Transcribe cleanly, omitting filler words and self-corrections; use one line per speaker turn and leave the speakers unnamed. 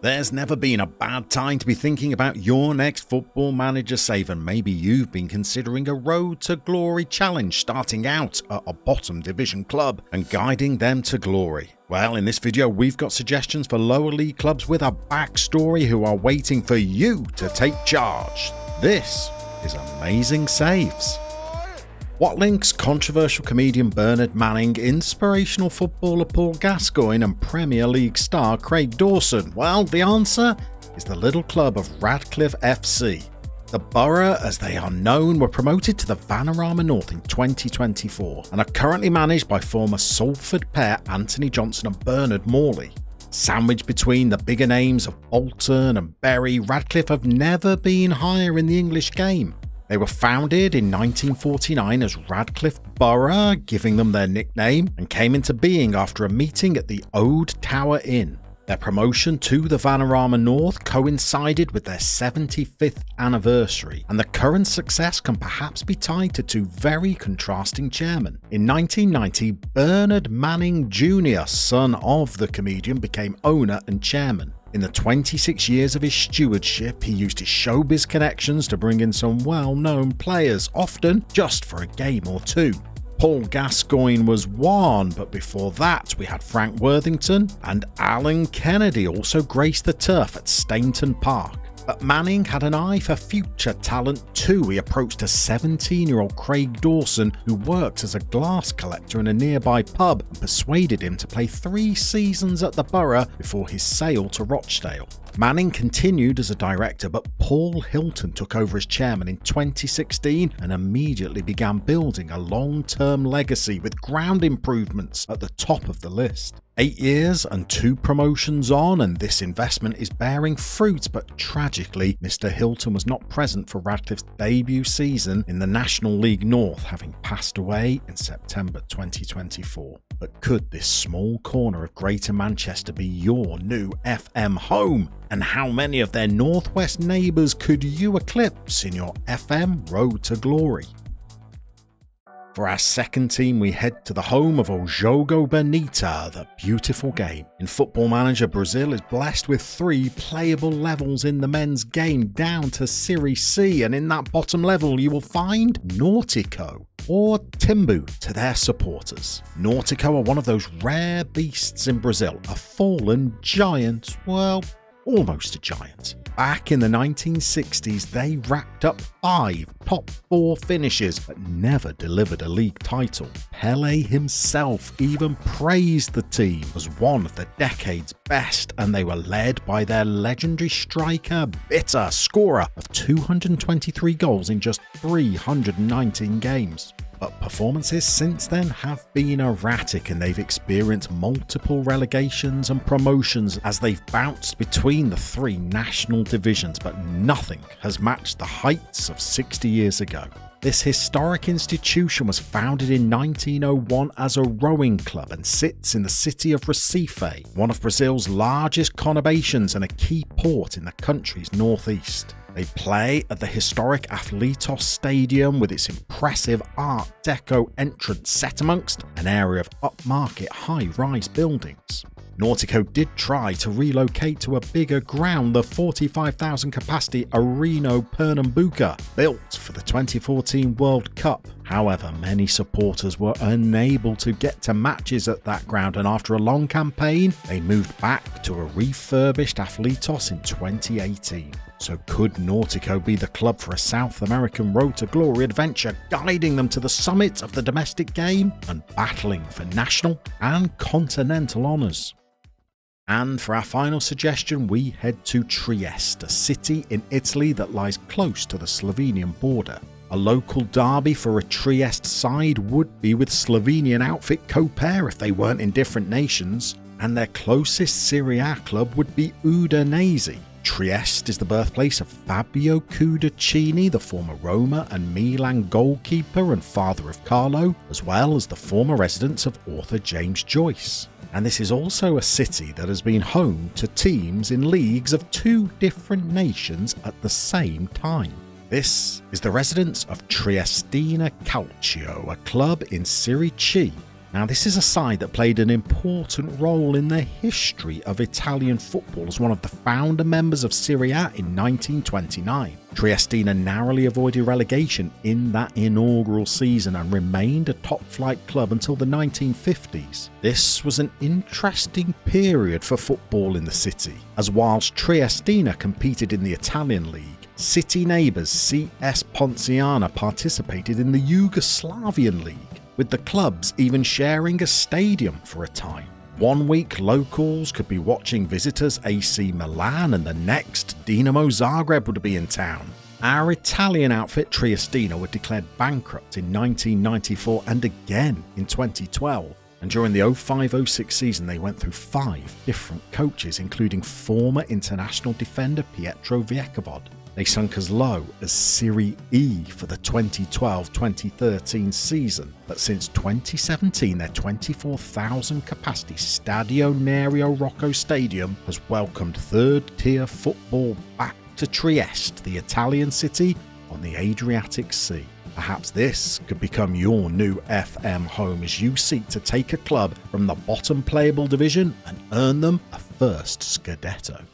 There's never been a bad time to be thinking about your next Football Manager save, and maybe you've been considering a Road to Glory challenge, starting out at a bottom division club and guiding them to glory. Well, in this video we've got suggestions for lower league clubs with a backstory who are waiting for you to take charge. This is Amazing Saves. What links controversial comedian Bernard Manning, inspirational footballer Paul Gascoigne and Premier League star Craig Dawson? Well, the answer is the little club of Radcliffe FC. The Borough, as they are known, were promoted to the Vanarama North in 2024 and are currently managed by former Salford pair Anthony Johnson and Bernard Morley. Sandwiched between the bigger names of Bolton and Bury, Radcliffe have never been higher in the English game. They were founded in 1949 as Radcliffe Borough, giving them their nickname, and came into being after a meeting at the Ode Tower Inn. Their promotion to the Vanarama North coincided with their 75th anniversary, and the current success can perhaps be tied to two very contrasting chairmen. In 1990, Bernard Manning Jr., son of the comedian, became owner and chairman. In the 26 years of his stewardship, he used his showbiz connections to bring in some well-known players, often just for a game or two. Paul Gascoigne was one, but before that we had Frank Worthington and Alan Kennedy also graced the turf at Stainton Park. But Manning had an eye for future talent too. He approached a 17-year-old Craig Dawson who worked as a glass collector in a nearby pub and persuaded him to play 3 seasons at the Borough before his sale to Rochdale. Manning continued as a director, but Paul Hilton took over as chairman in 2016 and immediately began building a long-term legacy with ground improvements at the top of the list. 8 years and 2 promotions on, and this investment is bearing fruit, but tragically, Mr. Hilton was not present for Radcliffe's debut season in the National League North, having passed away in September 2024. But could this small corner of Greater Manchester be your new FM home? And how many of their northwest neighbours could you eclipse in your FM Road to Glory? For our second team, we head to the home of O Jogo Bonito, the beautiful game. In Football Manager, Brazil is blessed with 3 playable levels in the men's game down to Serie C, and in that bottom level you will find Nautico, or Timbu to their supporters. Nautico are one of those rare beasts in Brazil, a fallen giant, well, almost a giant. Back in the 1960s, they racked up 5 top 4 finishes but never delivered a league title. Pelé himself even praised the team as one of the decade's best, and they were led by their legendary striker Bitter, scorer of 223 goals in just 319 games. But performances since then have been erratic, and they've experienced multiple relegations and promotions as they've bounced between the 3 national divisions, but nothing has matched the heights of 60 years ago. This historic institution was founded in 1901 as a rowing club and sits in the city of Recife, one of Brazil's largest conurbations and a key port in the country's northeast. They play at the historic Aflitos Stadium with its impressive Art Deco entrance set amongst an area of upmarket high-rise buildings. Nautico did try to relocate to a bigger ground, the 45,000 capacity Areno Pernambuco, built for the 2014 World Cup. However, many supporters were unable to get to matches at that ground, and after a long campaign, they moved back to a refurbished Aflitos in 2018. So could Nautico be the club for a South American Road to Glory adventure, guiding them to the summit of the domestic game and battling for national and continental honours? And for our final suggestion, we head to Trieste, a city in Italy that lies close to the Slovenian border. A local derby for a Trieste side would be with Slovenian outfit Koper if they weren't in different nations, and their closest Serie A club would be Udinese. Trieste is the birthplace of Fabio Cudicini, the former Roma and Milan goalkeeper and father of Carlo, as well as the former residence of author James Joyce. And this is also a city that has been home to teams in leagues of 2 different nations at the same time. This is the residence of Triestina Calcio, a club in Serie C. Now, this is a side that played an important role in the history of Italian football as one of the founder members of Serie A in 1929. Trieste narrowly avoided relegation in that inaugural season and remained a top-flight club until the 1950s. This was an interesting period for football in the city, as whilst Trieste competed in the Italian league, city neighbours CS Ponciana participated in the Yugoslavian league, with the clubs even sharing a stadium for a time. One week locals could be watching visitors AC Milan and the next Dinamo Zagreb would be in town. Our Italian outfit Trieste were declared bankrupt in 1994 and again in 2012. And during the 05-06 season they went through 5 different coaches, including former international defender Pietro Viekovod. They sunk as low as Serie E for the 2012-2013 season, but since 2017 their 24,000 capacity Stadio Nerio Rocco Stadium has welcomed third-tier football back to Trieste, the Italian city on the Adriatic Sea. Perhaps this could become your new FM home as you seek to take a club from the bottom playable division and earn them a first Scudetto.